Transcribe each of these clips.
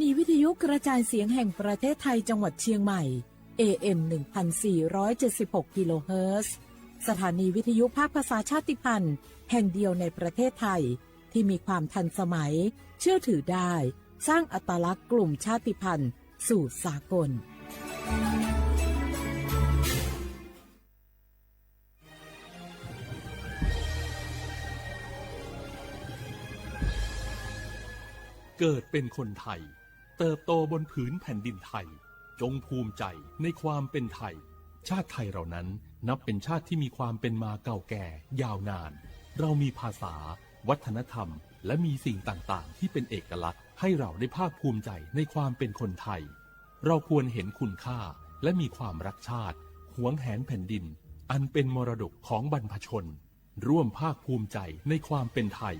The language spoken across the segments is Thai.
นีวิทยุกระจายเสียงแห่งประเทศไทยจังหวัดเชียงใหม่ AM 1476 กิโลเฮิรตซ์สถานีวิทยุภาคภาษาชาติพันธุ์แห่งเดียวในประเทศไทยที่มีความทันสมัยเชื่อถือได้สร้างอัตลักษณ์กลุ่มชาติพันธุ์สู่สากลเกิดเป็นคนไทยเติบโตบนผืนแผ่นดินไทยจงภูมิใจในความเป็นไทยชาติไทยเรานั้นนับเป็นชาติที่มีความเป็นมาเก่าแก่ยาวนานเรามีภาษาวัฒนธรรมและมีสิ่งต่างๆที่เป็นเอกลักษณ์ให้เราได้ภาคภูมิใจในความเป็นคนไทยเราควรเห็นคุณค่าและมีความรักชาติหวงแหนแผ่นดินอันเป็นมรดกของบรรพชนร่วมภาคภูมิใจในความเป็นไทย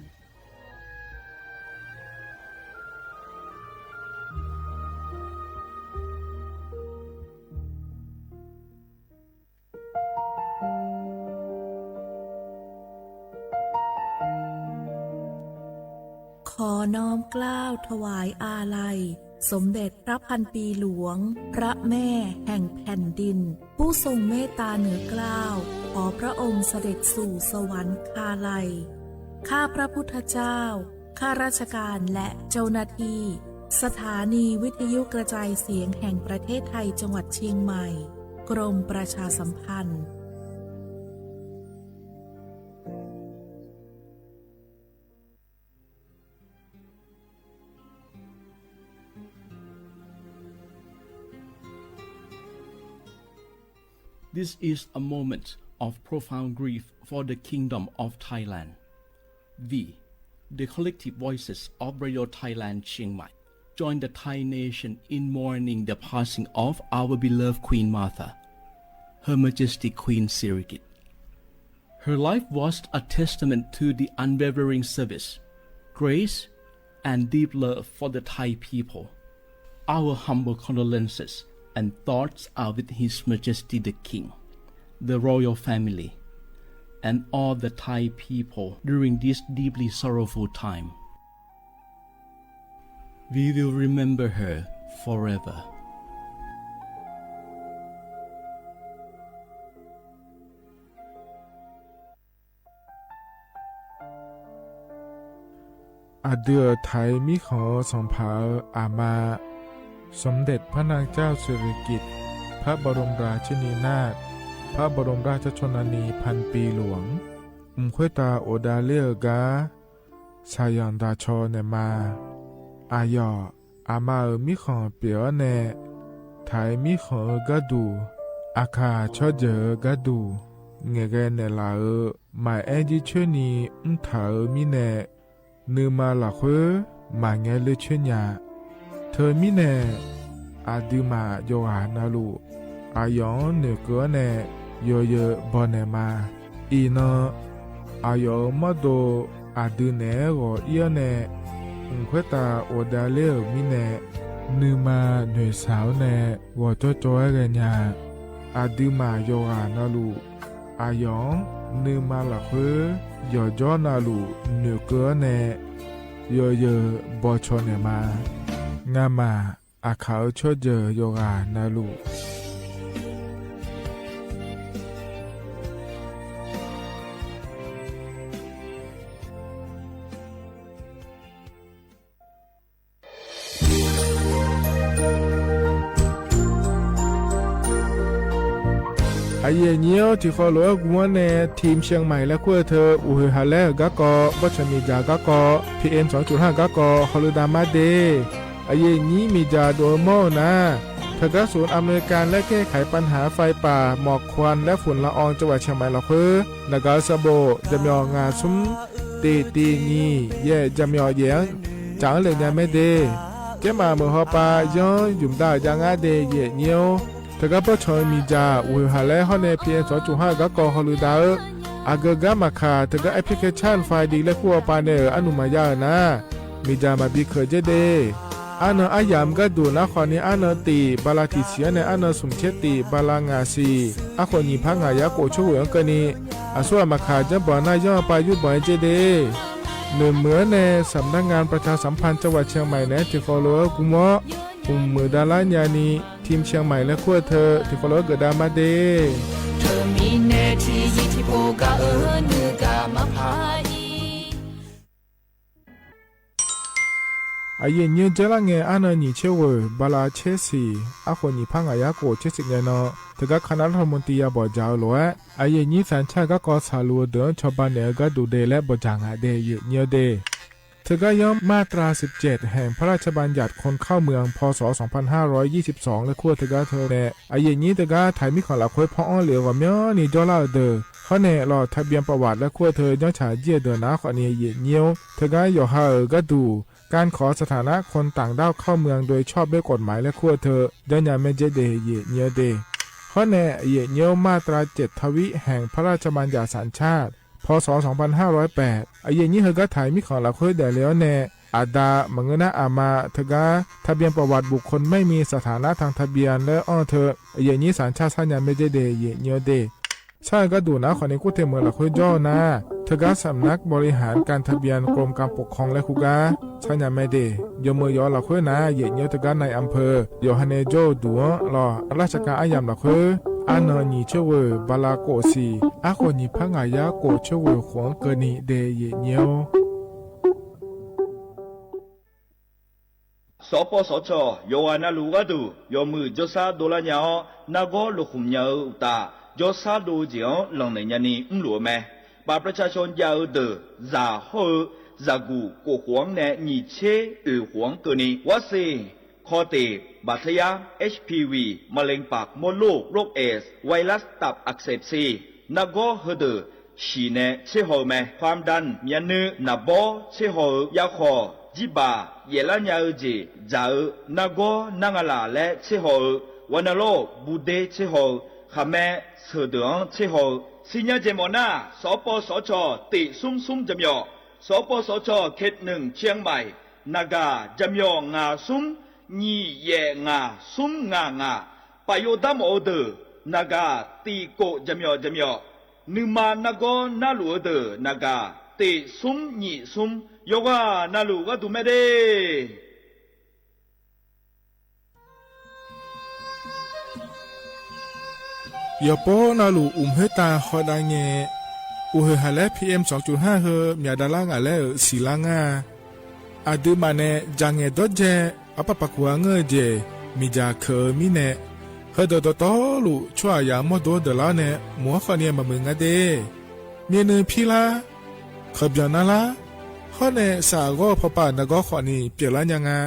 ขอน้อมเกล้าถวายอาลัยสมเด็จพระพันปีหลวงพระแม่แห่งแผ่นดินผู้ทรงเมตตาเหนือเกล้าขอพระองค์เสด็จสู่สวรรคาลัยข้าพระพุทธเจ้าข้าราชการและเจ้าหน้าที่สถานีวิทยุกระจายเสียงแห่งประเทศไทยจังหวัดเชียงใหม่กรมประชาสัมพันธ์ This is a moment of profound grief for the Kingdom of Thailand. We, the collective voices of Radio Thailand Chiang Mai, join the Thai nation in mourning the passing of our beloved Queen Martha, Her Majesty Queen Sirikit. Her life was a testament to the unwavering service, grace, and deep love for the Thai people. Our humble condolences and thoughts are with His Majesty the King, the royal family, and all the Thai people during this deeply sorrowful time. We will remember her forever. Adeur ไทยมิขอส่งเผาอามาสมเด็จพระนางเจ้าสิริกิติ์พระบรมราชินีนาถพระบรมราชชนนีพันปีหลวงควยตาโอดาเลียกาชายันดาชอเนมาอายออามามิขอเปียวเนไทยมิขอกะดูอาคาชอเจอกะดูเงเกเนลาหมายแอจิเชนีถามิเนนือมาละเควมาเงเลเชญญาเธอมิเนอาดิมาโยหานาลูอายองเนเกเนโยเยบอเนมาอีนอายอมาโดอาดิเนโกเอียเนควยตาโอดาเลมิเนนือมาหน่วยสาวเนวอจโจเอเกญาอาดิมาโยหานาลูอายองนือมาละเควโยจอนาลูเนเกเนโยเยบอชอเนมางามาอาเขาชดเจอโยกานาลูไอเยี่ยเนี้ยวที่ขอหลวงวัวเนทีมเชียงใหม่และขั้วเธออุหฮาเลกะกอวัชมีจากะกอ PM 2.5 กะกอฮอลดามาเดไอเยี่ยนี้มีจาโดโมนะทกศูนย์อำนวยการและแก้ไขปัญหาไฟป่าหมอกควันและฝุ่นละอองจังหวัดเชียงใหม่ละเพื่อนกาสโบจำยองาซุ้มตีนีเย่จำยอเยียงจางเลยยังไม่เดเจ้ามาเมื่อฮอปาย้อนยุ่มได้ยังอาเดเย่เนี้ยวทกปชมีจาอุหาและฮอเนพีเอ็น2.5กะกอฮอลูดาอากะกะมาคาทกแอปพลิเคชันไฟดีและคัวปาเนออนุมายานะมีจามาบีเคเจเดอันอายามก็ดูนะขอนี้อันตีบาลาติเชียในอันสมเชติบาลางาซีอะคนนี้พังหายาโกช่วยกันนี้อาส่วนมาขาจะบ่อหน้าย่อไปยุบบ่อยเจเด หนึ่งเหมือนในสำนักงานประชาสัมพันธ์จังหวัดเชียงใหม่และที่ฟอลโลกุมะกุมมือดาลานยานีทีมเชียงใหม่และขั้วเธอที่ฟอลโลเกิดดามาเดเธอมีเนทียิทิโปกาเนือกามาพาอีอาเยเนียเจลังเงอานานีเชเวบาลาเชสีอาคนนีพังอายาโกเชสิเงนอเธอก็คณะรัฐมนตรียาบอจาวลอยอาเยนีสัญชาติก็กอสาลัวเดินชาวบ้านเนก็ดูเดและบอจางอาเดยเนียเดเธอก็ย่อมมาตรา17แห่งพระราชบัญญัติคนเข้าเมืองพศ2522และขั้วเธอก็เธอแน่อาเยนีเธอก็ถ่ายมีของหลักค่อยพ่ออ้อเหลียวว่าเมียนี่จอลาเดอเขาแน่รอทะเบียนประวัติและขั้วเธอย้อนฉาเจียเดินนะขอนี้เยเนียวเธอก็ย่อหาก็ดูการขอสถานะคนต่างด้าวเข้าเมืองโดยชอบด้วยกฎหมายและขั้วเธอยันยาเมเจเดเยเนียเดข้อแน่เยเนียวมาตรา7ทวิแห่งพระราชบัญญัติสัญชาติพศ2508อาเยนี้เธอก็ถ่ายมีของหลักค่อยได้แล้วแน่อาดามังเงนะอามาเธอก็ทะเบียนประวัติบุคคลไม่มีสถานะทางทะเบียนและอ้อเธออาเยนี้สัญชาติสัญญาเมเจเดเยเนียเดใช่ก็ดูนะขอในกู้เทเมืองหลักค่อยย่อนะเธอก็สำนักบริหารการทะเบียนกรมการปกครองและคุกาใช่ยังไม่เดยมือยอหลักค่อยนะเยเนียเธอก็ในอำเภอยอฮันเนโจดัวรอราชการอายามหลักค่อยอันนีเชเวบาลาโกซีอาคนนีพังอายาโกเชเวขวงเกนีเดเยเนียวสปสชโยอานาลูกาดูโยมือจซาโดลาญานาโกลุคุมญาอุตาจซาดูเจียวหลังในญานีหลัวแม่บาประชาชนยาวเดอซาเฮซากูโกขวงแนนีเชขวงเกนีวะเซคอเตบาดทะยัก HPV มะเร็งปากมดลูกโรคเอสไวรัสตับอักเสบซีนาโกเฮเดอชีเนเชโฮแมความดันยันนือนาโบเชโฮยาคอจิบาเยลัญญาเจจานาโกนางาลาและเชโฮวันโลบูเดเชโฮขะแมเสดงเชโฮสิญญาเจมอนาสปสชติซุมซุมจำยอสปสชเขต1เชียงใหม่นากาจำยองาซุมညီရဲ့ငါซุมငါငါပယိုဒမောဒနဂါတီကိုဂျမျောဂျမျောနိမာနဂောနလူဒနဂါတေซุมညီซุมယောဂနလူကဒုမဲဒေยาโปนาลูเฮตาฮอดาเงอุเฮฮาเล PM 2.5 เฮมียดาลางาเลสีลางาอาดูมาเนจังเงดเจอปะปะกัวเงเจมีจาเคมีเนเฮดดตอลูชัวยามอดดลาเนมัวขอเนียมามึงอะเดเมียนึพี่ลาขบยานาลาขอเนสาโกพปานกอขอนีเปียลายังา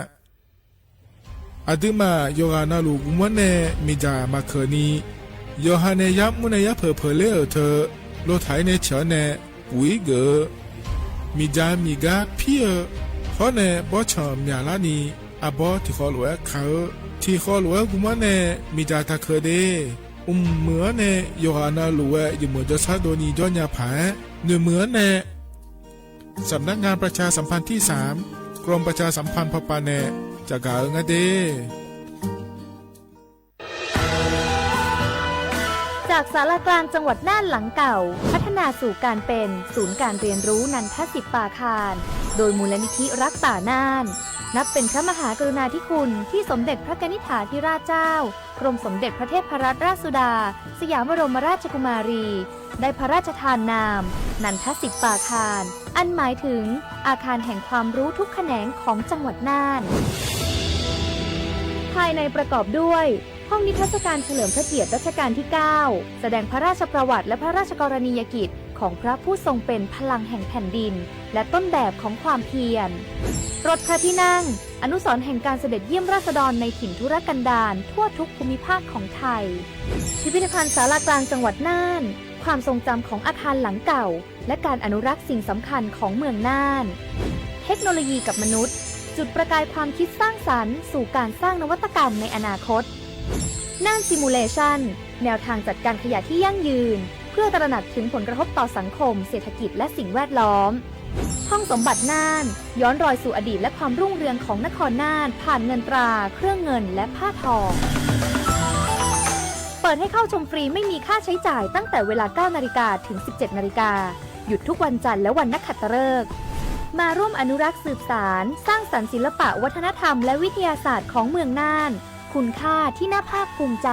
อาดูมาโยกานาลูกุมวเนมีจามาเคนีโยฮาเนยับมุเนยับเพเลเธอโลไทเนเฉเนปุยเกมีจามีกาพี่ขอเนบอชอมยาลานีอาบอที่ขอหลวงเขาที่ขอหลวงกุมารเนมีจาตาเคเดเหมือนเนโยฮานาหลวงอยู่เหมือนจะซาโดนีย้อนยาผาเหมือนเนสำนักงานประชาสัมพันธ์ที่3กรมประชาสัมพันธ์พปาเนจากกาเงเดจากศาลากลางจังหวัดน่านหลังเก่าพัฒนาสู่การเป็นศูนย์การเรียนรู้นันทศิษย์ป่าคารโดยมูลนิธิรักป่าน่านนับเป็นพระมหากรุณาธิคุณที่สมเด็จพระกนิษฐาธิราชเจ้ากรมสมเด็จพระเทพรัตนราชสุดาสยามบรมราชกุมารีได้พระราชทานนามนันทศิษย์ป่าคารอันหมายถึงอาคารแห่งความรู้ทุกแขนงของจังหวัดน่านภายในประกอบด้วยห้องนิทรรศการเฉลิมพระเกียรติรัชกาลที่ 9แสดงพระราชประวัติและพระราชกรณียกิจของพระผู้ทรงเป็นพลังแห่งแผ่นดินและต้นแบบของความเพียรรถพระที่นั่งอนุสรณ์แห่งการเสด็จเยี่ยมราษฎรในถิ่นทุรกันดารทั่วทุกภูมิภาคของไทยพิพิธภัณฑ์ศาลากลางจังหวัดน่านความทรงจำของอาคารหลังเก่าและการอนุรักษ์สิ่งสำคัญของเมืองน่านเทคโนโลยีกับมนุษย์จุดประกายความคิดสร้างสรรค์สู่การสร้างนวัตกรรมในอนาคตน่านซิมูเลชันแนวทางจัดการขยะที่ยั่งยืนเพื่อตระหนักถึงผลกระทบต่อสังคมเศรษฐกิจและสิ่งแวดล้อมห้องสมบัติน่านย้อนรอยสู่อดีตและความรุ่งเรืองของนครน่านผ่านเงินตราเครื่องเงินและผ้าทองเปิดให้เข้าชมฟรีไม่มีค่าใช้จ่ายตั้งแต่เวลา 9 นาฬิกาถึง 17 นาฬิกาหยุดทุกวันจันทร์และวันนักขัตฤกษ์ มาร่วมอนุรักษ์สืบสานสร้างสรรค์ศิลปะวัฒนธรรมและวิทยาศาสตร์ของเมืองน่านคุณค่าที่น่าภาคภูมิใจ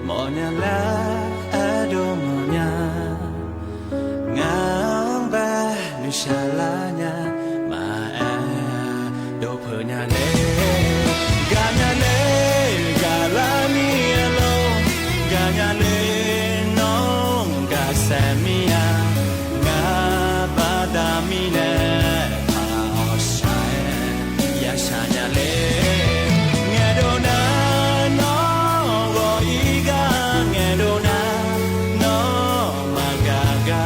Monya la ado monya ngamba nushalanya ma do punya le ganya le galani alo ganya le non gasamia ngabadamine aoshae yashanya le ngedona no go iga ngedona no magaga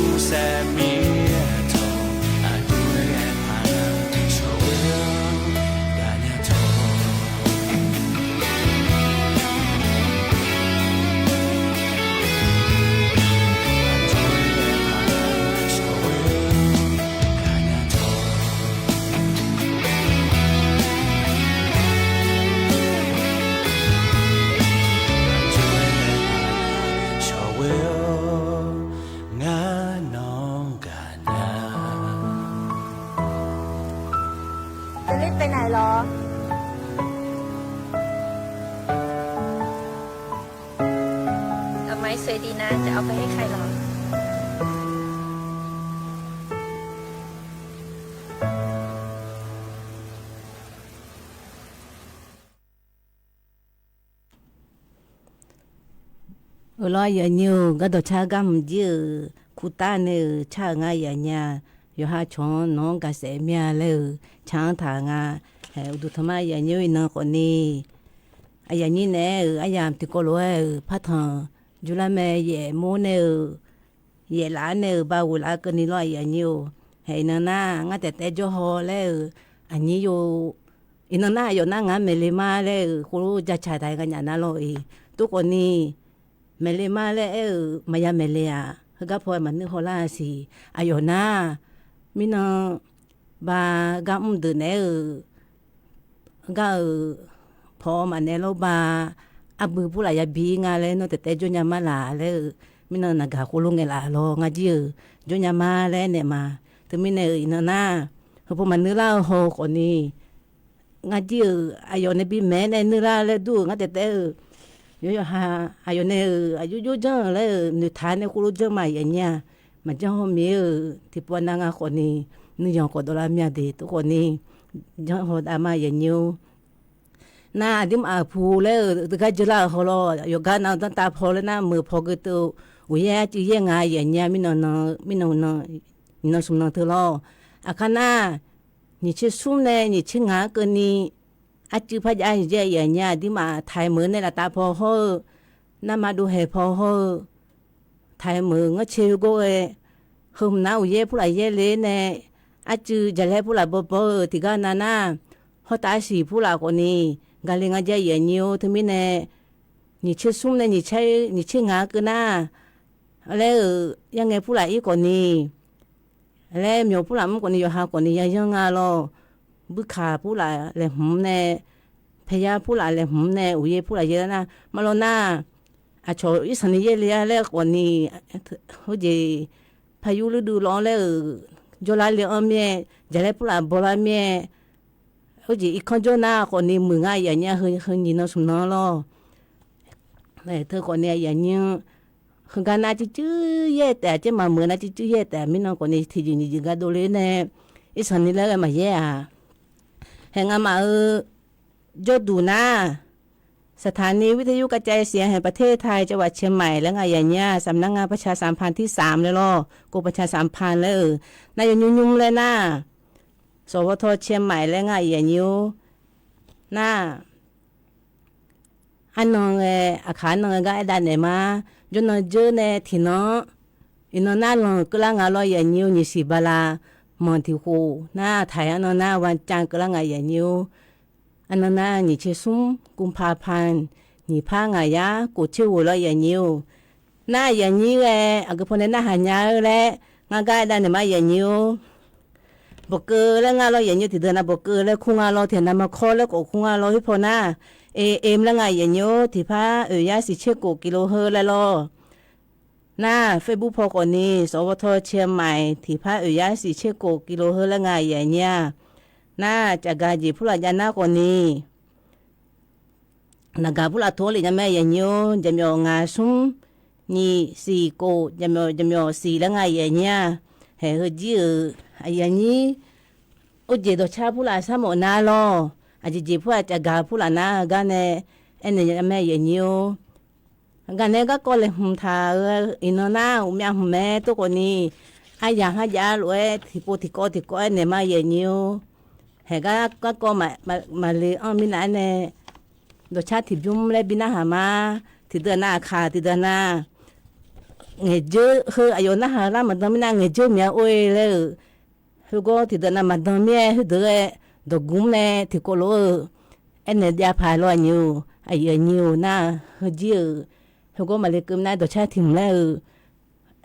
ngagusamia to adure pana showe ganya toจะรีบไปไหนหรอดอกไม้สวยดีนะ จะเอาไปให้ใครหรอ lo ya nyu ga do cha gam ji ku ta ne cha nga ya nya yo ha chon no ga se mya le chang tha nga he du thama ya nyu na ko ni aya ni ne aya ti ko lo pha tha ju la me ye mo ne ye la ne ba wu la ko ni lo ya nyu he na na nga te te jo ho le ani yo ina na yo na nga me le ma le ku ja cha dai ga nya na lo e tu ko ni me le ma le ma ya me le a ga po ma ni ho la si ayo na mi na ba ga de ne ga po ma ne lo ba abu pu la ya bi nga le no te jo nya ma la le mi na ga ko lu nge la lo nga ji jo nya ma le ne ma te mi ne ina na ho po ma ni la ho ko ni nga ji ayo ne bi me ne ni la le du nga te yo ha ayo ne ayo yo jang le ni tha ne ku lu jang ma ya nya ma jang ho mi ti po na nga ko ni ni yong ko do la mya de to ko ni jang ho da ma ya nyu na dim a phu le ga jla ho lo yo ga na ta pho le na mu pho ge to wu ya ji ye nga ya nya mi no no sum no to lo akana ni chi sum ne ni chi nga ko ni a chư phát ai dễ ở nhà đi mà thầy mới này là ta phò hơ năm mà đu hè phò hơ thầy mới ngó chiều cô ấy hôm nào dễ phụ lại dễ lên nè a chư giờ lại phụ lại bơ thì cái na họ ta xì phụ lại con nè cái lên dễ ở nhiều thì mình nè nhị chơi sum nè nhị chơi ngã cơ na lại yang nghe phụ lại ít con nè lại nhiều phụ lại một con nè giờ hai con nè yang ngã lo bức khá phụ lại là hùm nè phải ya phụ lại là hùm nè uye phụ lại vậy na mà lo na à cho ít sản业咧咧còn ni hỗ trợ phải yêu lưu lo咧cho lại liền âm nhẹ giờ lại phụ lại bỏ lại nhẹ hỗ trợ ít con cho na còn ni mười ngày vậy nha hơn gì nó sum nó lo này thưa còn ni vậy nha hơn cái na chỉ yeแต่chứ mà mười na chỉ yeแต่mình nó còn ni thì gì cái đồ lên nè ít sản nghiệp là mà ye àแห่งมายอดดูนะสถานีวิทยุกระจายเสียงแห่งประเทศไทยจังหวัดเชียงใหม่และไงอย่างเงี้ยสำนักงานประชาสัมพันธ์ที่3เลยล่ะกรมประชาสัมพันธ์เลยนายยุ่งเลยนะสวทเชียงใหม่และไงอย่างนี้นะอันนองอาคารนองก็ไอ้ด้านไหนมาจนนองเจอในที่น้องอินนองน่าลองก็ละงานลอยอย่างนี้นี่สิบลามองที่หูหน้าไทยอันนั้นนะวันจันทร์ก็ละไงอย่างนี้อันนั้นนะนี่เชื่อซุ่มกุมภาพันธ์นี่พาไงยะกูเชื่อหัวเราอย่างนี้หน้าอย่างนี้อันก็พอในหน้าหายาแล้วงานก็ได้เนี่ยมาอย่างนี้บอกเกอแล้วงานเราอย่างนี้ที่เดินนะบอกเกอแล้วคุ้งงานเราเถียนนำมาคอแล้วก็คุ้งงานเราที่พอหน้าเอ็มแล้วไงอย่างนี้ที่พายาสิเชื่อกูกิโลเฮอแล้วล่ะหน้าเฟซบุ๊กพอก่อนนี้สวทเชียงใหม่ที่พระยาสีเชโกกิโลเฮละไงอย่างเนี้ยหน้าจากการจีผู้หลักยาหน้าก่อนนี้ naga pula thole nya me ya nyo jamyo nga sum ni si ko jamyo si la nga ya nya he ho ji aya ni o je do cha pula sa mo na lo a ji phu a ga pula na ga ne ene ya me ya nyo ga ne ga ko le hum tha ino na u mya hum me to ko ni aya ha ya lo e ti ko ene ma ya nyo he ga ko ma le on mi na ne do cha ti bum le bina ha ma ti de na kha ti de na nge je he ayo na ha la ma do mi na nge je mi o le hu go ti de na ma do mi hu de do gum le ti ko lo ene dia pha lo nyu ayo nyu na hu ji hu go ma le kum na do cha ti le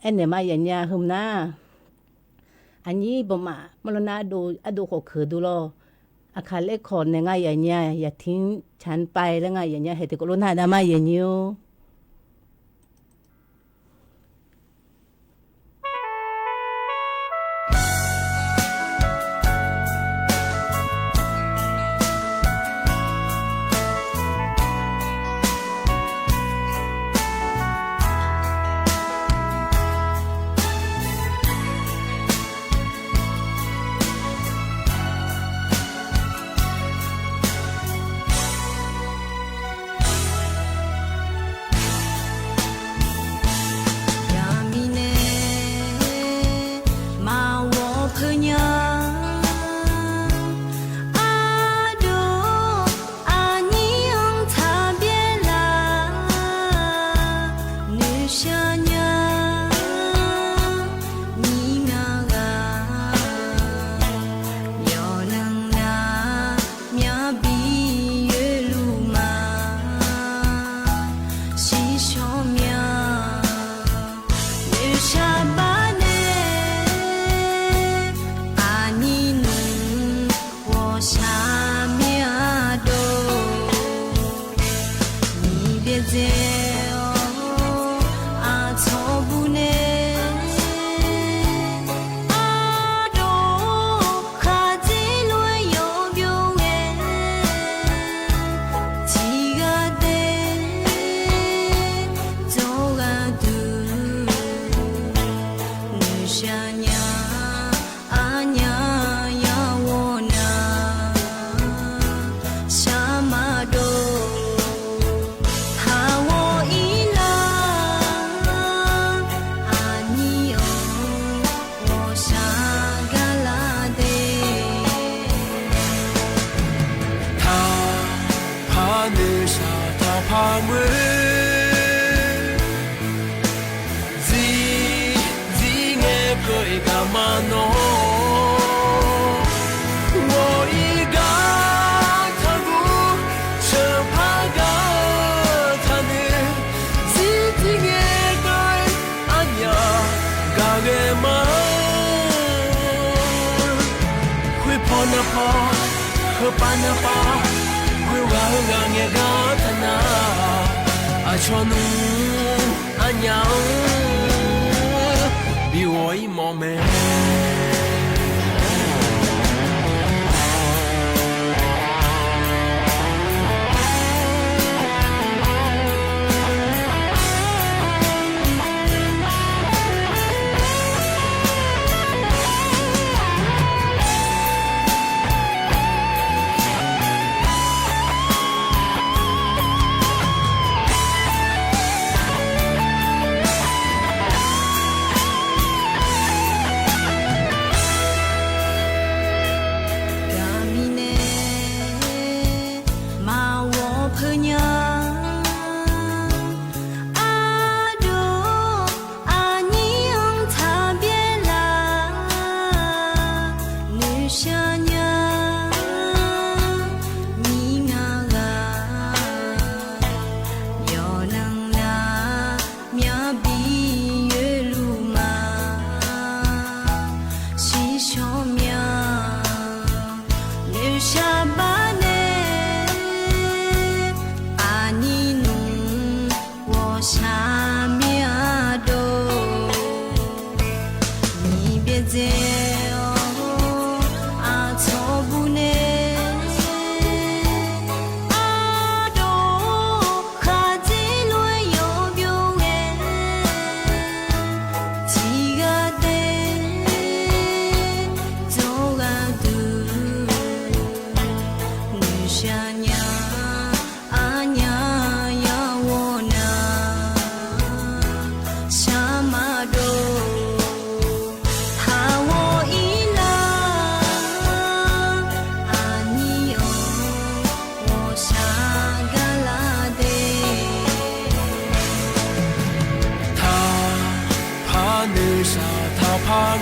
ene ma ya nya hum naอันนี้บ่มาลนาดูอดูขอคือดูโลอาคาเลขอนเนี่ยง่ายอย่างเงี้ยอย่าทิ้งฉันไปแล้วง่ายอย่างเงี้ยให้ติกรุณาดามาอย่างนี้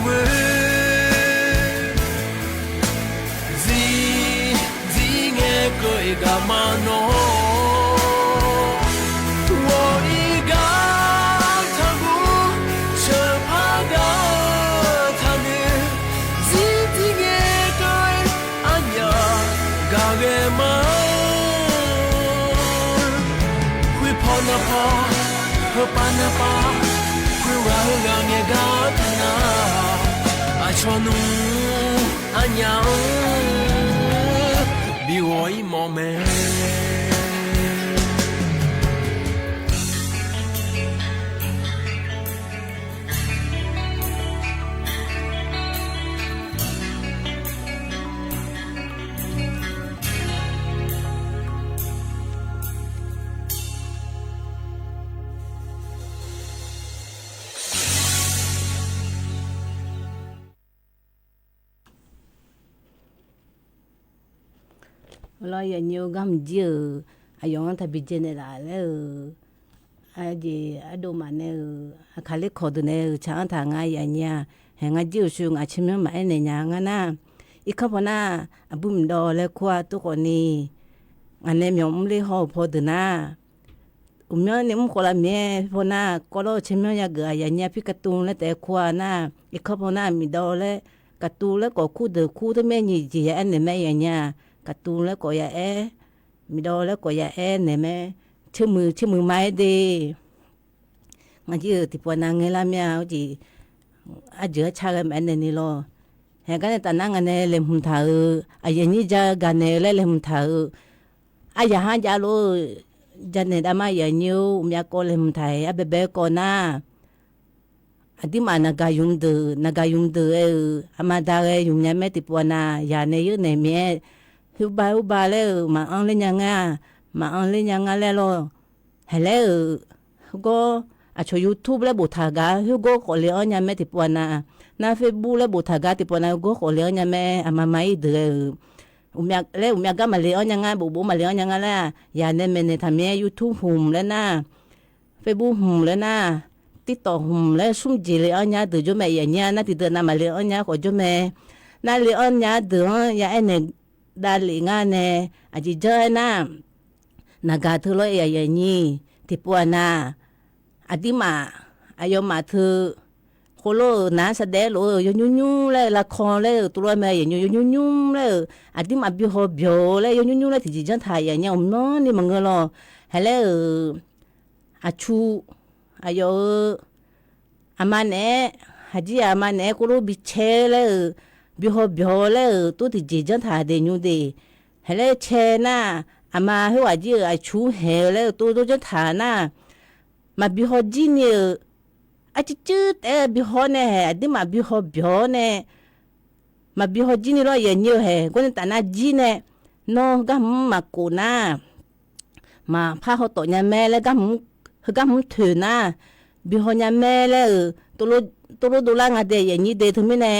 มื 个一个马诺，我一个他不这怕个他呢，自己个个安呀，个个马，会跑那跑，和跑那跑，会绕个个个他那，啊穿路安呀。比我一毛没。lo ya nhiều gam dư ayong ta bijene la le aje ado mane khale khod ne cha tha nga ya nya he nga jiu shu nga chimyo ma ne nya nga na ikhabona abum do le kwa to ko ni ane myom le ho pho de na umyo ne mu ko la me pho na ko lo chimyo ya ga ya nya pi ka tu le te kwa na ikhabona mi do le ka tu le ko khu de me ni ji ya ne me ya nya cả tu lấy coi ya mi đâu lấy coi ya này mẹ chứ mưa mai đi mà chứ thì bọn nàng nghe làm nhau chỉ à giữa cha em anh này lo hè cái này ta nàng anh này làm hùng thở à giờ như giờ cái này lấy làm hùng thở à giờ hai giờ lo giờ này đã mai giờ nhiều mẹ cô làm hùng thở à bé con na à đi mà naga yung từ ama đã yung nhà mẹ thì bọn na giờ này như này mẹ hu ba le mà ăn lên nhà le lo hele go à cho YouTube le botaga hu go ko le nya me ti pona na Facebook le botaga ti pona go ko le nya me ama mai de umya ga ma le nya nga bo ma le nya nga la ya ne me ne tha me YouTube hum le na Facebook hum le na TikTok hum le sum ji le nya de jo me ya nya na ti de na ma le nya ko jo me na le nya de ya ene đali nga nè à chỉ chơi na naga thu lo ya ya ni ti pu na à đi mà ayo mà thu kholo na sa de lo yo nyu le la khon le tu lo me ya nyu le à đi mà bi ho bio le yo nyu le ti ji jan tha ya nya no ni ma ngelo hele a chu ayo amane haji amane ko lo bi che le bi ho bio le tu ti ji jan tha de nyu de hele che na ama he wa ji a chu he le tu jan tha na ma bi ho ji ni a chi chu te bi ho ne he di ma bi ho bio ne ma bi ho ji ni lo ye nyu he ko ni ta na ji ne no ga ma ko na ma pha ho to nya me le ga mu thu na bi ho nya me le tu lo do la nga de ye ni de thu mi ne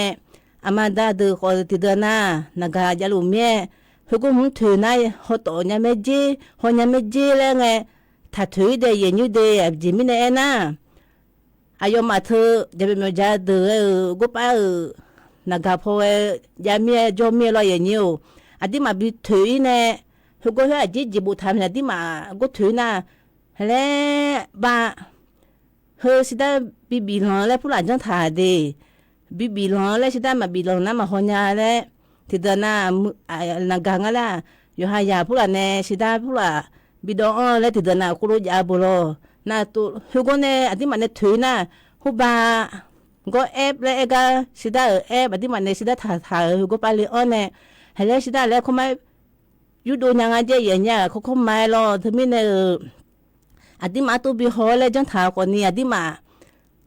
amada de ko ti de na naga ja lu me hu ko mu thu na ho to nya me ji le nge tha thu de ye ni de ji mi ne na ayo ma thu je be me ja de go pa naga pho ja mi jo mi lo ye ni o adi ma bi thu ne hu ko ha ji bu tham na di ma go thu na le ba he si da bi lo le pu la jan tha de bi lo le si da ma bi lo na ma ho nya le ti da na naga nga la yo ha ya pu la ne si da pu la bi do on le ti da na ku lo ja bu lo na tu hu go ne adi ma ne thu na hu ba go ep le ga si da ep adi ma ne si da tha hu go pa le on ne he le si da le ko mai yu do nya nga je ye nya ko mai lo thu mi ne adi ma tu bi ho le jan tha ko ni adi ma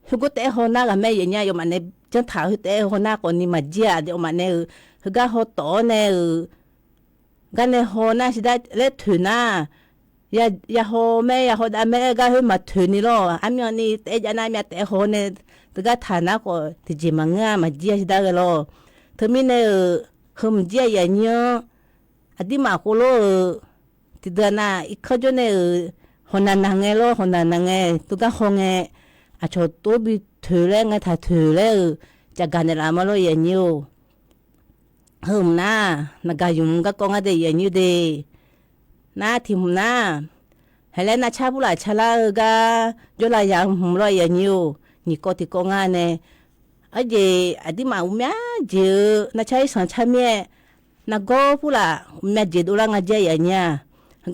hu go te ho na ga me ye nya yo ma ne jan tha hu te ho na ko ni ma je adi o ma ne hu ga ho to ne ga ne ho na si da le thu na ya ho me ya ho da me ga hu ma thu ni lo a mi ni te ja na mi te ho ne tu ga tha na ko ti ji ma nga ma je si da ga lo thu mi ne hum je ye nyo adi ma ko lo ti da na I kho jo ne hona na nge lo hona na nge tu ga ho nge a cho to bi thu le nga tha thu le จะกันละมาโลยันยูเฮิมหน้านากายุมก็กงอเดยันยูเดนาทิมหน้าให้แล้วนาชาบุลาชะลากาโยลายังหุมโลยันยูนี่ก็ติกงาเนอเจอดิมาอุมยาเจนาชายสันชะเมนาโกปุลาอุมยาเจดุลางาเจยันยา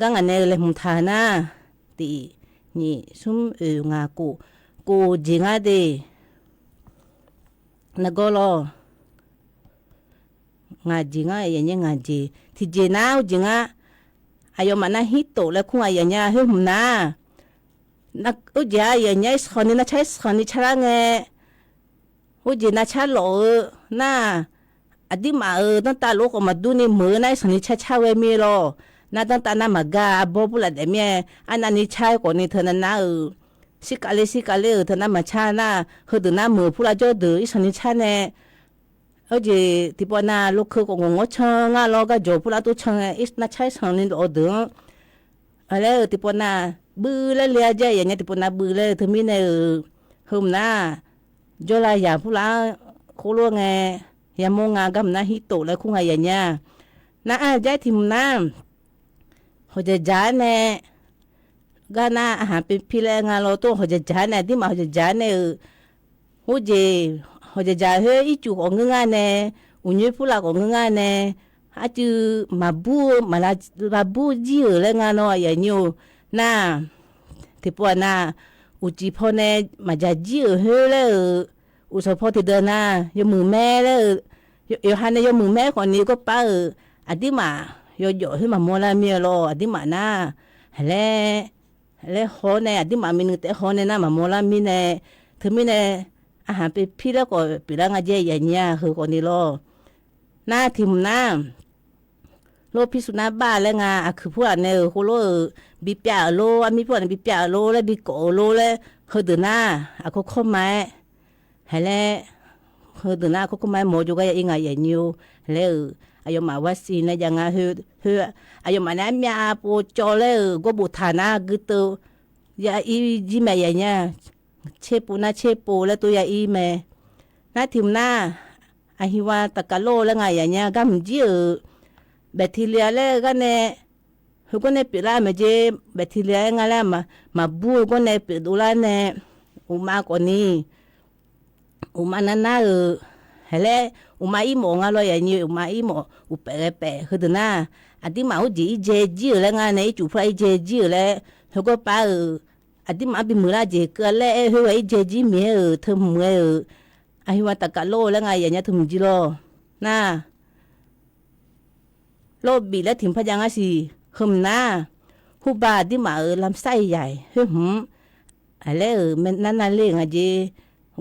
ก็งานเนเลมุทานาตีนี่ซุมงากูจิงาเดนาโกโลงาจิงายันยงาจีที่เจนาวจิงาอายมานาฮิโตและคุงอายันยาเฮมนานักอุจายันยาสขนินาใช้สขนิชราเงอุจนาชาโลนาอดีมาตั้งตาลูกมาดูนี่มือนาสขนิชาเวมีโลนาตั้งตานามากาบบุลาเดเมียอันนั้นนิชายก่อนนี่เธอนาสิกาเลเธอนามาชานาเฮดูนามือผู้ละจอดือสขนิชาเนอเจที่ปนาลูกคือกงงชงาลอก็จบผู้ละตุชงอิสนาใช้สขนิโอดืออะไรที่ปนาบือและเลียใจอย่างเงี้ยที่ปนาบือเลยเธอมีในหึมนาโจลาอย่าผู้ละโคโลไงยามงากำนาฮิโตและคุงไงอย่างเงี้ยน่าใจทิมน้ำเขาจะจานเน่ก็น่าอาหารเป็นพิเลงาโลตัวเขาจะจานเน่ที่มาเขาจะจานเน่หูเจเขาจะจานเฮ้ยจู่ของเงาเน่อุ่นยี่ผู้ละของเงาเน่อาจจะมาบูจีเลยงานน้อยอย่างนี้น่าที่ปวดน่าอุจิพอเน่มาจะจีเฮ้เลยอุสพอที่เดินน่ายมือแม่เลยยฮันเนี่ยยมือแม่คนนี้ก็ป้าอดีมาโยให้มาโมลาเมียโลอดีมาน่าแล้วเขาเนี่ยอดีมามีนึงแต่เขาเนี่ยน่ามาโมลามีเนี่ยถึงมีเนี่ยอาหารไปพี่แล้วก็ปีละงาเจอย่างเงี้ยคือคนนี้โลน่าทิมน่าโลพิสุนาบ้าแล้วงาคือพวกเนี่ยโคโลบิปยาโลมีพวกบิปยาโลแล้วบิโกโลแล้วเฮเดน่าเขาเข้ามาให้แล้วเฮเดน่าเขาเข้ามาโมจูก็ยังไงอย่างนี้แล้วอายมาว่าสินะยังไงเฮอายมาเนี่ยมีอาปูโจแล้วก็บุฐานะกึตยาอีจิเมอย่างเงี้ยเชปูแล้วตัวยาอีเมน่าทิมน่าอาฮิวาตะกะโลแล้วไงอย่างเงี้ยก็มันจีแบคทีเรียเลยก็เนี่ยเขาก็เนี่ยปิดละมันจะแบคทีเรียงั้นแหละมาบูก็เนี่ยปิดดูละเนี่ยอุมาคนนี้อุมานั่นน่ะเฮ้ยอุมาอีโมงอะไรอย่างนี้อุมาอีโมอุเปะเปะคือตัวน่ะอันที่มาอุจีเจจีแล้วงั้นเนี่ยจู่พระเจจีแล้วเขาก็ป้าอันที่มาเป็นมือละเจก็แล้วเฮ้ยเจจีเมียเธอมืออาฮิวาตะกะโลแล้วไงอย่างเงี้ยถึงจีโลน่ะโลบีและถิ่มพยังอาศีหึมหน้าหูบาที่มาลำไส้ใหญ่หึมอะไรมันนั่นเรื่องอะไร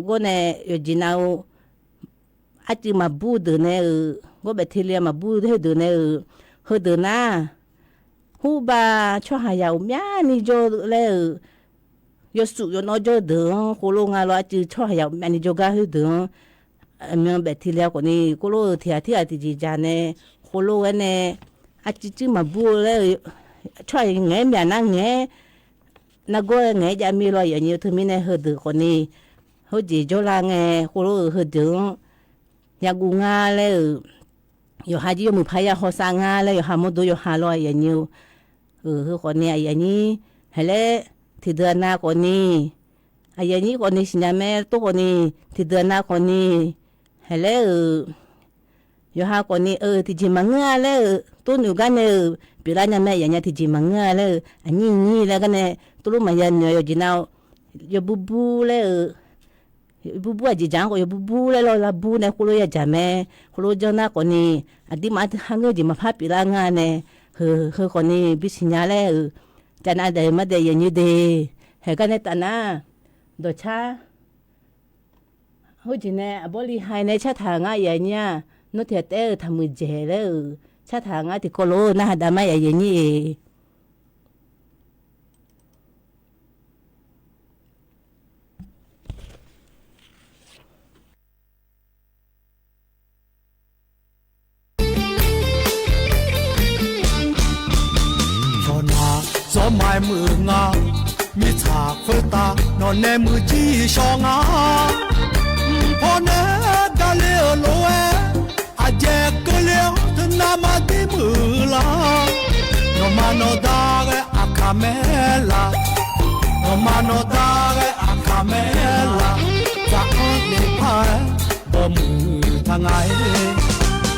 ก็เนี่ยอยู่จีน่าอาจจะมาบูดเนี่ยก็แบบที่เรียมาบูดให้ดูเนี่ยเฮดูน่าหูบาช่วยหายาวมีนี่โจเลยยสุยนอโจเดินโคโลงาลอาจจะช่วยหายาวมีนี่โจก็ให้เดินเมื่อแบบที่เรียคนนี้โคโลที่อาจจะจีจานเนี่ยโคโลเนี่ยอาจจะมาบูเลยช่วยไงแม่นั่งไงนักก็ไงจะมีรอยอย่างนี้ถึงมีในเฮดูคนนี้เขาจีโจลาไงโคโลเฮดูยากูงาเลยอยู่หาจีมือพายาหัวสางาเลยอยู่หาโมดูอยู่หาลอยอย่างนี้คือคนนี้อย่างนี้เฮ้ยที่เดือนหน้าคนนี้อย่างนี้คนนี้สินะแม่ตัวคนนี้ที่เดือนหน้าคนนี้เฮ้ยอยู่หาคนนี้ที่จีมังงาเลยตัวหนูกันเนี่ยปีละเนี่ยแม่อย่างนี้ที่จีมังงาเลยอันนี้แล้วกันเนี่ยตัวลูกมันยันเนี่ยอยู่จีน่าอยู่บูเลยบูอาจจะจังก็อยู่บูเลยเราบูเนี่ยคุโรยาจะแม่คุโรจน่าคนนี้อดีมาทางเงยมาพับปีละงานเนี่ยคือคนนี้บิสิญญาเลยจะน่าเดินมาเดียนอยู่ดีเห็นกันในตาหน้าโดชาหูจีเนี่ยบริหารในชาติงานอย่างเนี้ยนุเทเตทำมือเจเลยชาติงานที่โคโลน่าดามาอย่างนี้左买มืองามีฉากเฟตานอนในมือจี้ชองาพอเน loe aje kelio na mati mula no mano dare akamela no mano dare akamela ta ne pa bo mu thangai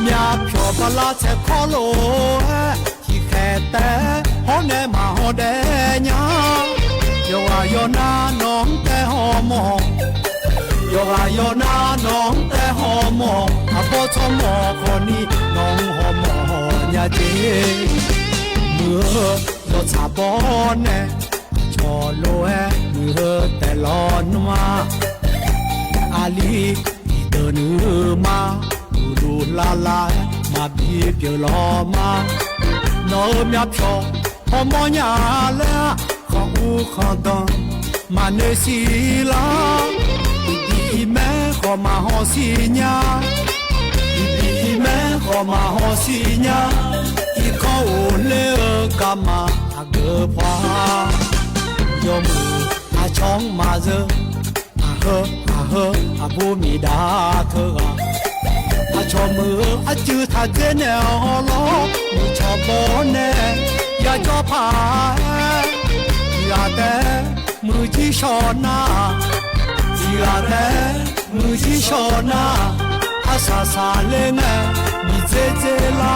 nya phyo bala che kholo chi khete ho ne ma ho de nya yo yo na nong te ho mo yo yo na nong te ho mo a bo cho mo ko ni nong ho mo nya je mưa yo cha bo ne cho lo e mưa te lon ma ali de nu ma lu la la ma bi pyo lo ma no mya pyo ho mo nya la kho u kho don ma ne si la di me kho ma ho si nya di me kho ma ho si nya i kho o le ka ma a ge pha yo mu a chong ma ze a hơ a bu mi da thơ a cho mưa a chư tha dễ nèo lo mu cho bó nè ya cho pha ya te mu chi sho na ya te mu chi sho na a sa le me mi dễ la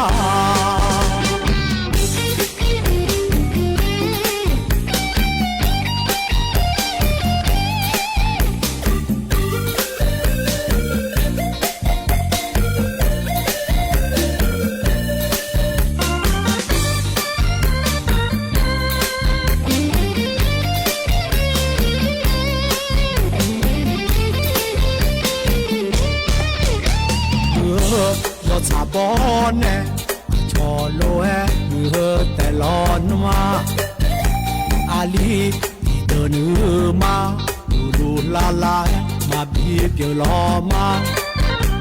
cha bó nè cho lo e mưa te lon ma ali de nu ma lu la la ma bi pyo lo ma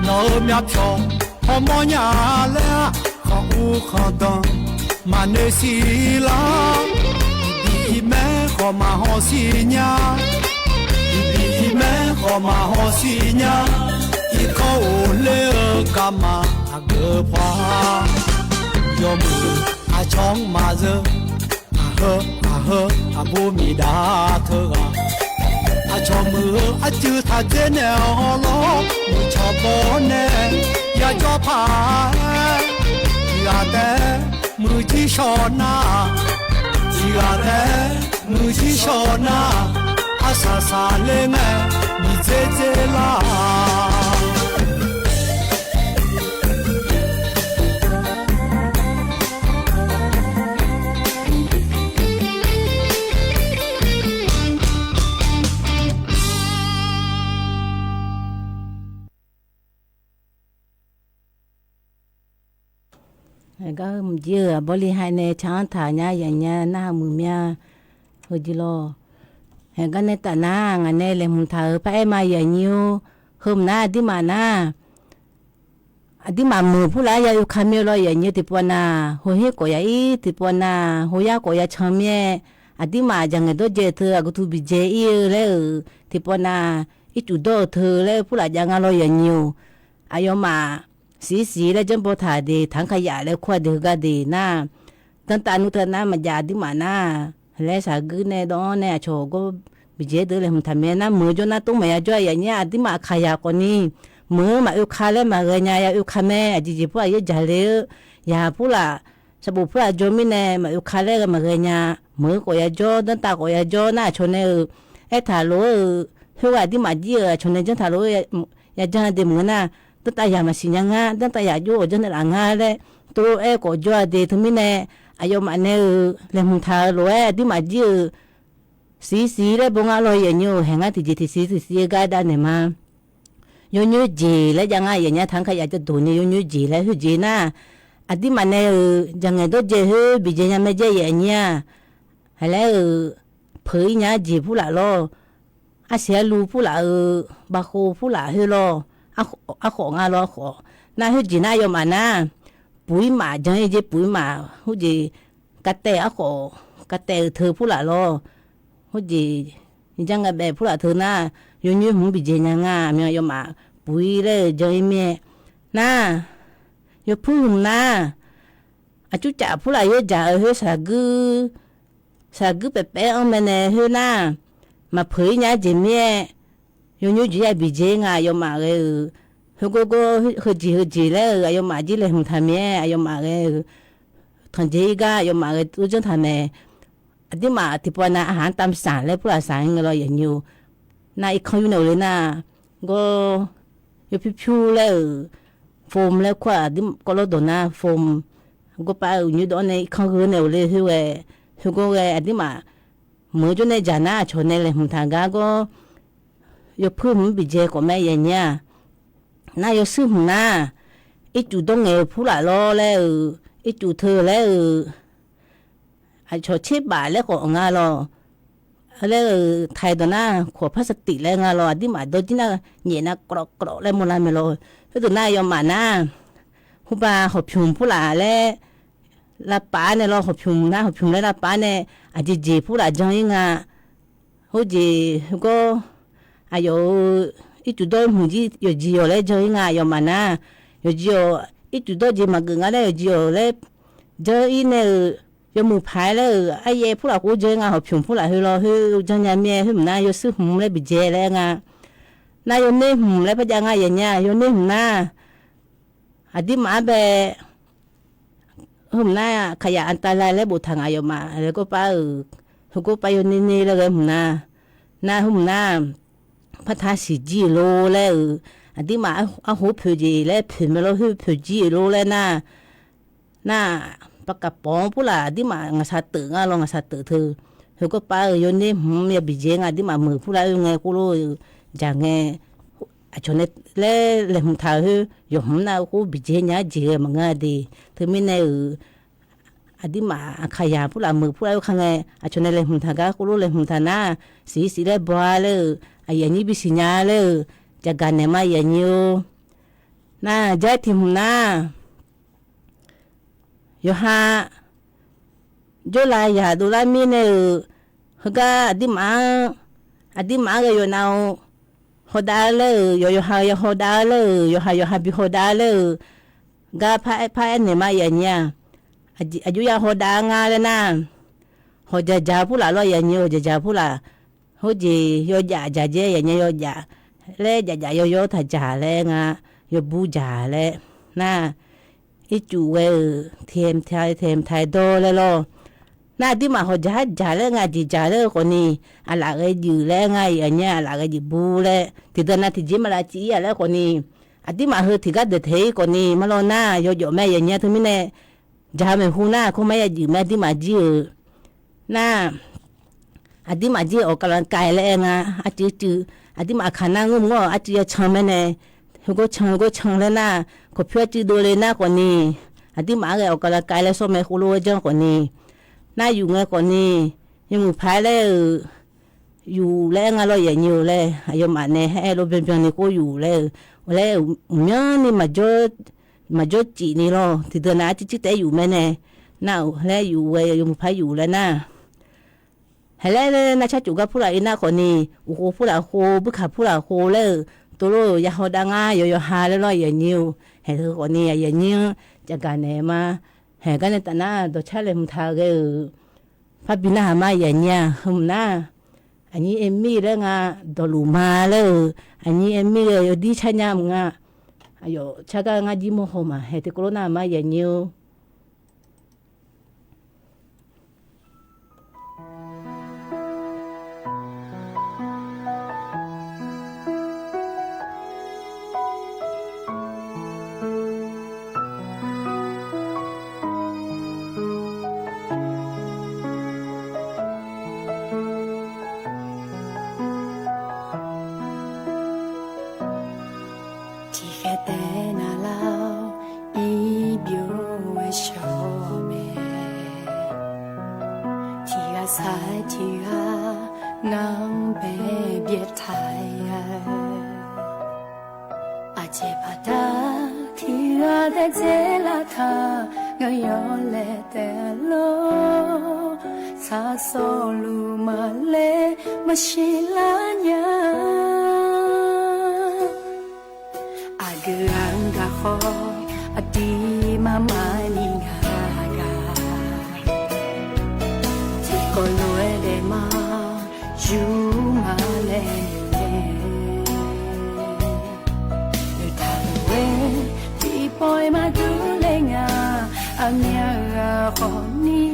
no mya pyo ho mo nya le kho u kho don ma ne si la di me kho ma ho si nya di me kho ma ho si nya i kho le ka ma a ge pha yo mu a chong ma ze a hơ a bu mi da thơ a cho mưa a chư tha dễ nèo lo mu cho bó nè ya cho pha ya te mu chi sho na ya te mu chi sho na a sa le me mi dễ laก็เยอะบริหารในช้างถ่ายเนี่ยอย่างเงี้ยหน้ามือเมียเฮจิโลเห็นกันในตาหน้างานในเลยมึงถ่ายไปมาอย่างนิ้วเฮิมหน้าที่มาหน้าอดีมามือผู้ร้ายอยู่คาเมลอย่างนี้ติปวนาหัวเฮกอยอีติปวนาหัวยากอยชามเมียอดีมาจังเงดเจเธอก็ทูบิเจอีเลยติปวนาอีจุดโดเธอเลยผู้ร้ายยังอะไรอย่างนิ้วอายมาสีแล้วจนพอถ่ายดีทั้งขยะแล้วขวดเดือก็ดีน่าตั้งแต่นุเธอหน้ามันยาที่มาหน้าแล้วสากืนในดอนในโชก็บิเจเดือเลยมันทำเมียนะมือจนน่าตุ้มมาจ่อยอย่างเงี้ยที่มาขยะคนนี้มือมาอุคาเลยมาเรียนยาอุคาแม่จีพวกยี่จ่าเลยยาผู้ละสบู่ผู้ละจอมินเน่มาอุคาเลยมาเรียนยามือก็ยาจ่อตั้งแต่ก็ยาจ่อน่าชนเนี่ยไอ้ถาโลหัวที่มาเยี่ยชนเนี่ยจังถาโลยาจังเดมือน่ะตั้งแต่ยามาสิยังงาตั้งแต่ยาอยู่จังหลังงาเลยตัวเอก็จ่อเดทุมินเน่อายุมันเนี่ยเลยมึงถาโลที่มาเยี่ยสีเลยบงอาลอยอย่างนี้แห่งที่จีสีก็ได้เนี่ยมายูยูจีแล้วยังไงอย่างเงี้ยทั้งขยะจะดูนี่ยูจีแล้วคือจีน่ะอดีมันเนี่ยยังไงตัวเจ้าบิเจยังไม่เจ้าอย่างเงี้ยแล้วเผยเนี่ยจีผู้ละล้ออาเสียลูผู้ละบาโคผู้ละเฮล้ออาของอาล้อขอน่าคือจีน่ายอมน่ะปุ๋ยหมาจังไอ้เจ้ปุ๋ยหมาคือจีกระเตะอาขอกระเตะเธอผู้ละล้อคือจีจังไงแบบผู้ละเธอน่ะยูหูบิเจยังไงเมียยอมมา ปุยเลยจอยเมียน่าอยู่พูดน่าอาจุจ่าผู้หลายจ่าเฮสากือเป๊ะเอามาเนี่ยเฮน่ามาเผยญาจิเมียอยู่จีบีเจงายมาเฮก็เฮจีเลยยมาจีเลยหุ่นทำเมียยมาทันจีก็ยมาตู้จนทำเมียอันที่มาที่ปนอาหารตามสั่งเลยผู้หลายสั่งเราอย่างอยู่น่าอีกคนอยู่ไหนเลยน่าก็อยู่พิวเลยโฟมแล้วกว่าดิก็เราโดนนะโฟมก็ไปอยู่ตอนนี้ข้างคืนเนี่ยเลยคือก็อันที่มาเมื่อจนในจานะชนในเลยหุ่นทางก็อยู่พื้นบิเจก็ไม่ยังเนี่ยน่าอยู่ซื้อหุ่นน่ะอีจุดตรงเอผู้หลายล้อแล้วอีจุดเธอแล้วไอ้ชดชีพบาทแล้วก็งาล้อแล้วไทยตัวน่ะขวดพลาสติกแล้วงาล้อที่มาโดนที่น่ะเหยียดน่ะกรอกแล้วมันไม่ล้อแล้วตัวน่ะยอมมาน่ะผู้บ่าวหอบผิวผู้หลายแล้วละป้าเนี่ยเราหอบผิวนะหอบผิวแล้วละป้าเนี่ยอาจจะจีผู้หลายจังยังไงเขาจีก็อายุอีจุดตัวหุ่นจีอยู่จีอยู่แล้วจังยังไงยอมมาน่ะอยู่จีอยู่อีจุดตัวจีมาเกินกันแล้วอยู่จีอยู่แล้วจังอีเนี่ยยมือพายแล้วไอ้เย่ผู้หลายกูจังยังไงหอบผิวผู้หลายคือเราคือจังยังเมียคือมันน่ะอยู่ซื้อหุ่นแล้วบิเจแล้วไงน่ะอยู่เนี่ยหุ่นแล้วพยังไงอย่างเงี้ยอยู่เนี่ยหุ่นน่ะอดีมาเบหุ่นน่ะขยะอันตรายแล้วบุทางอายมาแล้วก็ไปก็ไปอยู่นี่แล้วก็หุ่นน่ะหุ่นน่ะพัฒนาสีจีโลแล้วอดีมาเอาหูผิวจีแล้วผิวไม่รู้ผิวจีโลแล้วน่ะปากกระป๋องผู้ละอดีมางาซาตึงลองงาซาตึเธอก็ไปอยู่นี่อย่าบิเจงอดีมามือผู้ละยังไงกูรู้จังไงชนเลยหุ่นท้าอยู่หุ่นน่ะกูบิเจญาจีมังดีเธอไม่เนี่ยอดีมาขยะผู้ละมือผู้ละข้างไงชนเลยหุ่นท้าก็กูรู้เลยหุ่นท้าน่ะสีเลยบัวเลยอย่างนี้บิสิญาเลยจะกันเนี่ยมาอย่างนี้น่ะใจที่หุ่นน่ะอยู่หาจุลายาดูลามีเนี่ยเขาก็อดีมาก็อยู่นาหัวดาเลยอยู่หาหัวดาเลยอยู่หาบิหัวดาเลยก็พายเนี่ยมาอย่างเงี้ยอายุยาหัวดางาเลยนะหัวจ่าผู้ละร้อยอย่างเงี้ยจ่าผู้ละหัวจีโยจ่าเจอย่างเงี้ยโยจ่าเล่จ่าโยถ้าจ่าเล่งาโยบูจ่าเล่นะอีจูเวเทียมไทยโดเลยล่ะน่าที่มาหัวจ่าเล่งาจีจ่าเล่คนนี้อะไรก็อยู่เล่งาอย่างเงี้ยอะไรก็อยู่บูเล่ที่ตอนนั้นที่จิมาลาจีอะไรคนนี้อาที่มาเฮที่ก็เดือดเฮคนนี้มาลงหน้าโยแม่อย่างเงี้ยถึงไม่แน่จ่าแม่หูหน้าเขาไม่อยากอยู่แม่ที่มาจีน่าอาที่มาจีออกกำลังกายเล่งาอาจีอาที่มาขันนั่งงออาจีจะชังแม่เนี่ยก็ชังเลยนะก็เพื่อจีดูเลยนะคนนี้อาที่มาเลยออกกำลังกายแล้วส่งแม่คุรู้จังคนนี้น่าอยู่ไงคนนี้ยังมือพายแล้วอยู่แล้วงานเราอย่างอยู่เลยอายุมาเนี่ยให้เราเป็นนี่ก็อยู่แล้วเนี่ยนี่มาจดจีนี่咯ที่เดินอาจิแต่อยู่แม่เนี่ยน่าแล้วอยู่เว้ยอยู่มือพายอยู่แล้วนะแล้วน่าชัดจุกับผู้หลายน่าคนนี้โอ้โหผู้หลายโหบุคคลผู้หลายโหเลยตัวรู้ยาหัวดังอยู่หาแล้วอย่างนี้เห็นคนนี้อย่างนี้จะกันเนี่ยมาเห็นกันในตาหน้าตัวชาเลมทาก็พระบิณามาอย่างนี้หุ่นน่ะอันนี้เอ็มมี่เรื่องดอลูมาเลยอันนี้เอ็มมี่อยู่ดีชันยามอยู่ชักงาจิโมโฮมาเห็นที่โคโรนามาอย่างนี้มาชิลาญา ယူမလဲနေထားဝဲဒီပေါ်မှာသူလည်းငါအမြတ်ခေါ်နီ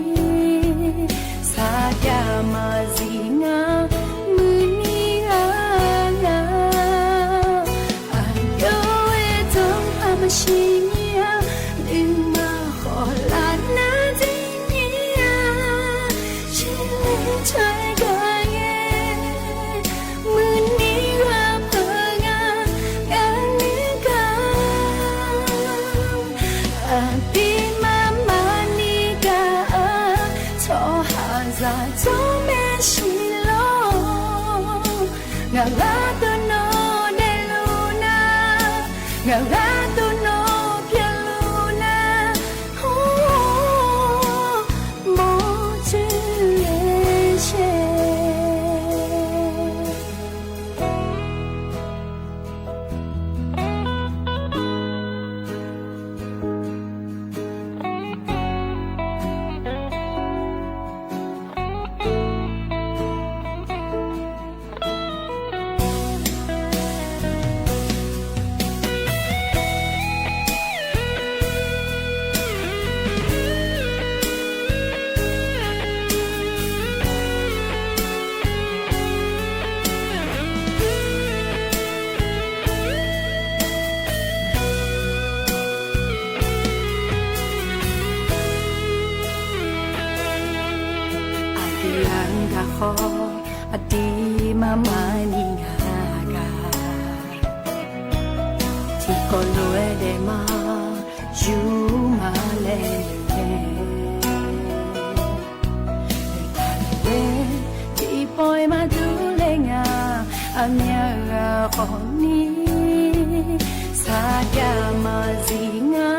စာကြမစီငါမီနီငါအယိုဝဲတော့အမရှိအဒီမမနီငါကဒီကိုလွယ်တယ်မယူမလဲဒီပေါ်မှာသူလည်းငါအမြတ်ခေါ်နီစာကြမစီငါ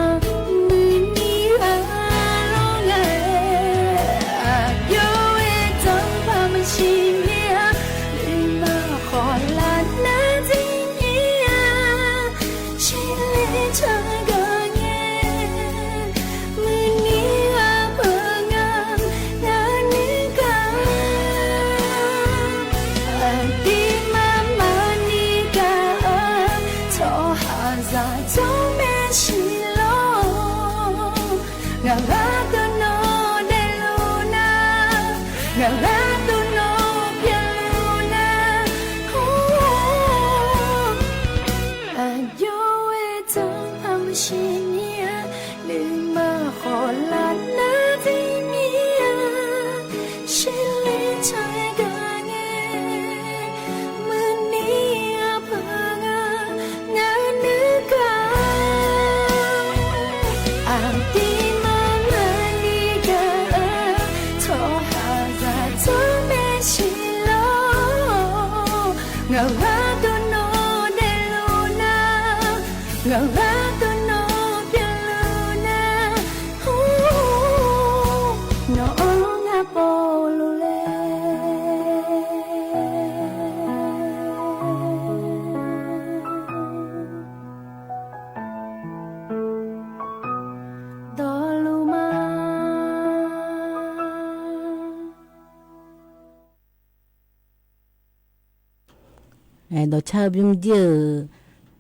đồ chơi bim dơ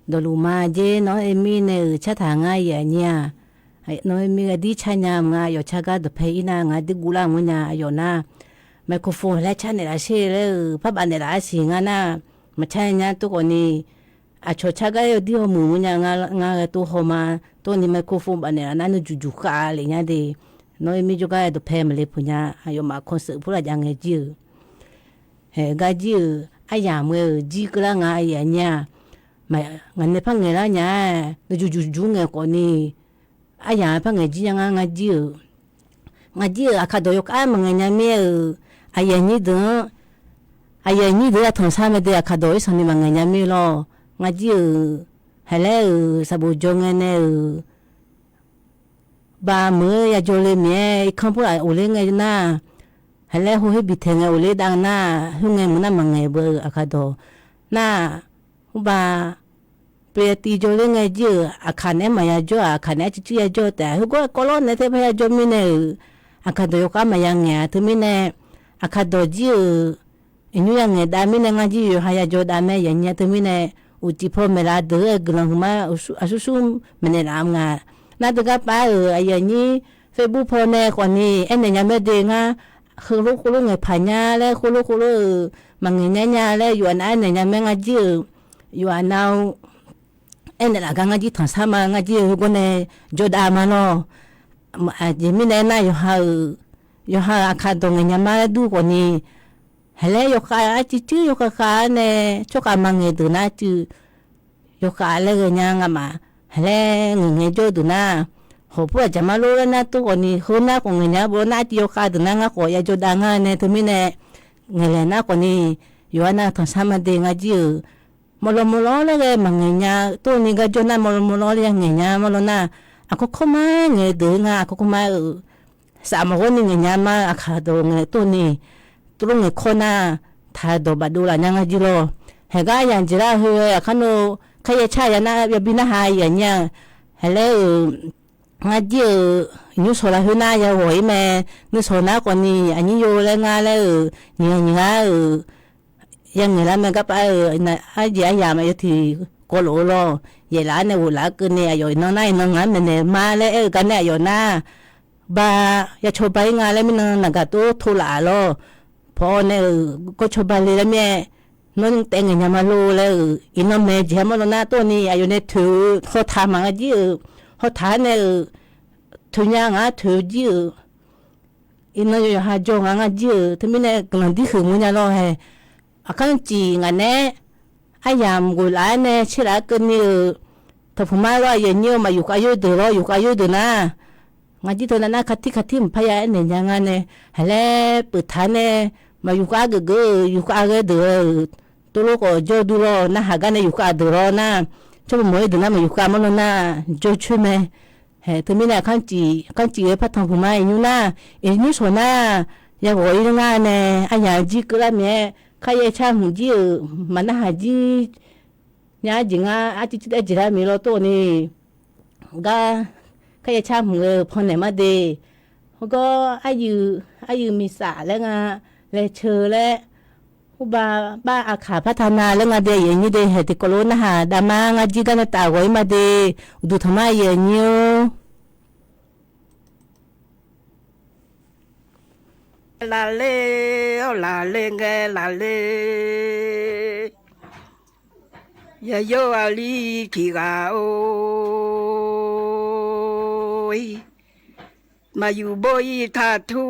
đồ lù ma dê nói em mi nè cha thà ngay ở nhà nói em mi đi cha nhà mà yo cha ga đồ pay na ngay đi gula mua nhà yo na microphone lại cha này là xe rồi pháp anh này là xe ngay na mà cha nhà tôi còn đi à cho cha ga yo đi ho mua nhà ngay tôi ho mà tôi đi microphone anh này là nó juju cả lại nhà đi nói em mi cho ga đồ pay mà lấy phụ nhà yo mà concert phụ là chẳng nghe chứ ga chứ ai nhà mưa chỉ cái là ngay ở nhà mà ngày nay phăng ngày là nhà nó ju nghe con đi ai nhà phăng ngày chỉ ngay chỉ à cả đôi cái mà ngày nhà mẹ ai như đứa thằng sao mà đứa cả đôi xong đi mà ngày nhà mẹ lo ngay chỉ hay là sabu jong này ba mới ya jole mẹ không phải ở lên ngày na hay là hồi bị thế ngày ở đang na hôm ngày muốn làm ngày bữa à cả đôi na ba bây ti cho lên ngày chứ à khán em mà cho à khán em chỉ choแต่ก็lo này thế bây giờ mình này à khán đôi cái mà yang nghe thì mình này à khán đôi chứ inyu yang ngeda mi na ngaji yo haya joda me yanya to mi ne uti po mela de glang ma asusu mene ram nga na de ga pa ayanyi Facebook po ne ko ni ene nya me de nga khulu khulu nge phanya le khulu khulu mangenya nya le yo na ne nya me ngaji yo anau ene la ga ngaji thon sama ngaji ko ne joda ma no mi ne na yo ha akadong nya ma du ko ni hele yo ka chi chi yo ka ne cho ka mange du na chi yo ka le nya nga ma hele nge jo du na ho pu ja ma lo na tu ko ni ho na ko nya bo na ti yo ka du na nga ko ya jo da nga ne to mi ne nge le na ko ni yo na thon sa ma de nga ji mo lo le ge mange nya to ni ga jo na mo lo le nge nya mo lo na ako ko ma nge de nga ako ko ma sa mo ni nge nya ma akado nge to ni tulang kona thado badula nyanga jilo hega yang jira hu akano kaya cha yana ya bina ha ya nya hele ngaji nyu sola hu na ya woi me nu sona ko ni ani yo le nga le ni nga yang la me ka pa na a ya ya ma ti ko lo lo ye la ne wo la ke ne yo no na no nga me ne ma le ka ne yo na ba ya cho bai nga le mi na ga to thu la loพอเนี่ยก็ชอบเลยแล้วแม่น้องแต่งงานมาลูแล้วอินน้องแม่เจ้ามาแล้วนะตัวนี้อายุเนี่ยถือเขาทำมาจีเขาทำเนี่ยถือยางถือจีอินน้องอยู่หาจงจีที่มีเนี่ยกำลังที่ขึงมันจะรอให้อาการจีงานเนี่ยอายามกุหลาบเนี่ยชื่ออะไรกันเนี่ยถ้าผมมาว่าอย่างนี้มาอยู่กับอายุเดือดอยู่กับอายุเดือดนะngaji to na khati mpaya ne nyanga ne hele puthane ma yuka ge yuka ge de to lo ko jo du lo na haga ne yuka de ro na cho mo de na ma yuka mo na jo chu me he to mi na kan ji e pa thong ma yu na e ni so na ya go yi nga ne anya ji kra me kha ye cha mu ji ma na ha ji nya ji nga a ti de ji ra mi lo to ni gaก็จะช่างมือพอไหนมาดีเขาก็อายุมีสาแล้วไงเลยเชื่อแล้วบ้าอาขาพัฒนาแล้วไงเดียอย่างนี้เดียเหตุกโลนะฮะดามาไงจีกันตาไว้มาดีดูทำไมอย่างนี้ลาเล่ลาเล่ไงลาเล่ยาโยอาลีที่กาโอมาอยู่บอยทาทู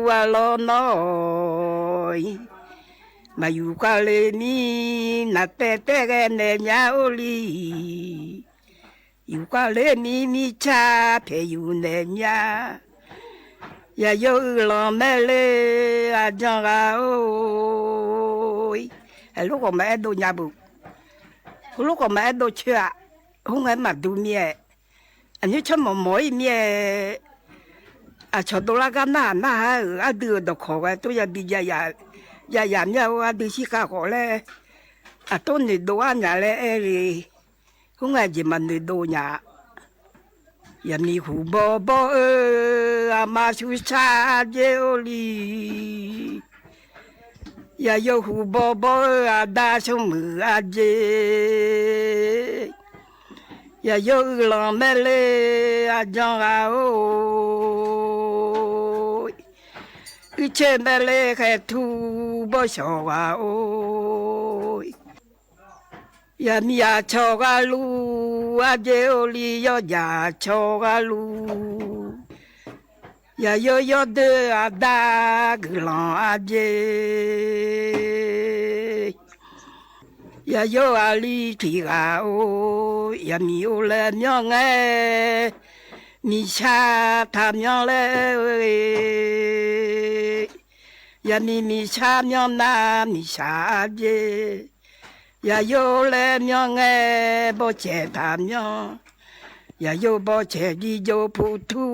อาลอนอยมาอยู่กาเลนีนัดแต่แกเนญาโอลีอยู่กาเลนีมีชาเพอยู่เนญาอย่าโยลอแม่เลอาจังอาโอยลูกของแม่ดูญาบุลูกของแม่ดูเชื่อห้องแม่มาดูเมียอันนี้ฉันมองเมียชอบตัวละกันน่าดูดอกของตัวอย่าบีอย่าเนี่ยว่าดูสิข้าขอเลยต้นนี่ดูอันเนี่ยเลยห้องแม่จะมันดูเนี่ยอย่ามีหูบ่มาชูชาเจโอลีอย่าโยหูบ่ดาชมือเจอย่าโยลองแม่เลจังอาโอเชแม่เลแค่ทูบ่ชอบอาโออย่ามีอาชอบอาลูอาเจโอลีอย่าชอบอาลูอย่าโยเดอาดากลองอาเจอย่าโยอาลีที่กาโออย่ามีโอเลมยองเอมีชาทำยองเลอย่ามีชามยองนามีชาเจอย่าโยเลมยองเอบ่เจทำยองอย่าโยบ่เจดีโยพูทู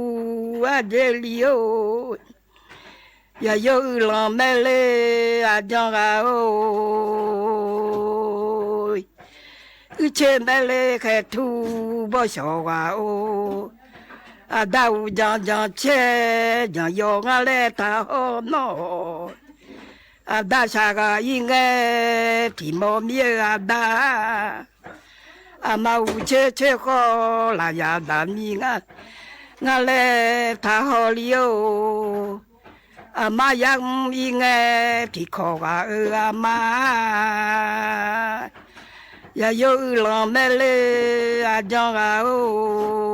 อาเจลิโออย่าโยลองแม่เลอาจังอาโอเชนแม่เลแค่ทูบ่ชอบอาโอดาวจังเชจังยองอาเลตาโอนอ阿达啥个应该提莫米阿达，阿妈乌切好拉呀达米我来他好里哦，阿妈也应该提考个阿妈，也有老妹嘞阿讲啊哦，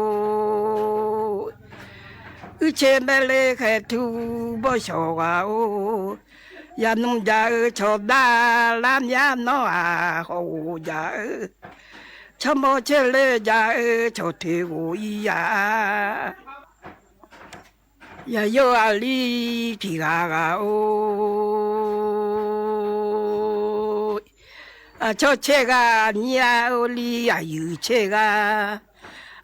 前面嘞还土不少啊哦。ya nung ja cho da lam ya no a ho ja cho mo che le ja cho te wo ya ya yo ali ki ga o a cho che ga nya o li ya yu che ga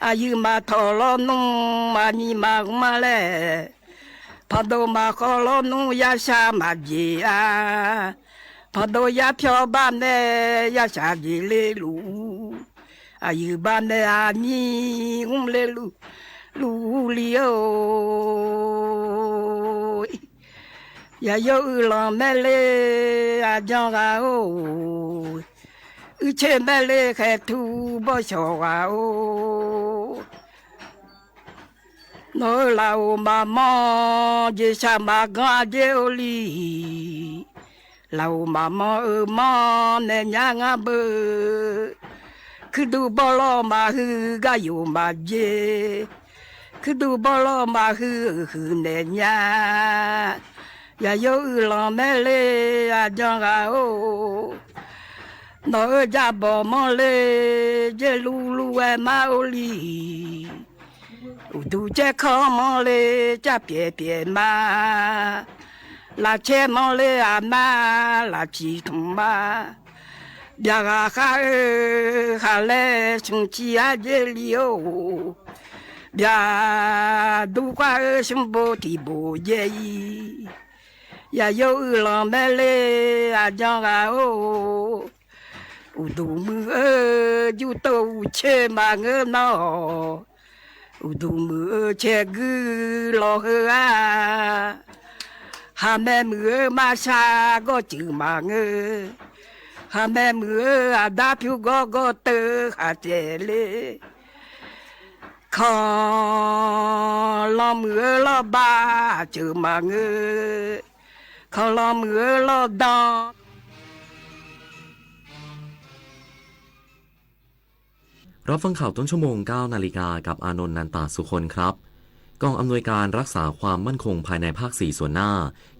a yu ma tho lo nung ma ni ma le Pado ma kolo nu ya sha ma ji a Pado ya pyo ba ne ya sha ji le lu A yu ba ne a ni le lu li o Ya yo u lo me le a jong a o U che me le ke tu bo sho a o Nó lao mà mò dê sa mà gà dê ô li lao mà mò nè nhá ngà bơ cứ đu bò lo mà hư gà yêu mà dê cứ đu bò lo mà hư nè nhá ya yo lo mê lê à giang à ô nó ra bò mò lê dê lu mà ô li tu che khó mong lê cha bie ma la che mong lê à ma la chi thùng ma bia ha lê chung chi a dê li ô bia du qua chung bồ thì bồ dê ya yo lo mê lê à giang à ô du mưa du tàu che mà ngơ nó du mưa che gư lo hơ à hà mẹ mưa mà xa có chữ mà ngơ hà mẹ mưa à đa phiêu có tơ hà chè lê khó lo mưa lo ba chữ mà ngơ khó lo mưa lo đoรับฟังข่าวต้นชั่วโมง 9 นาฬิกากับอานนท์ นันตาสุคนครับกองอำนวยการรักษาความมั่นคงภายในภาค 4 ส่วนหน้า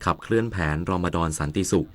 ขับเคลื่อนแผนรอมฎอนสันติสุข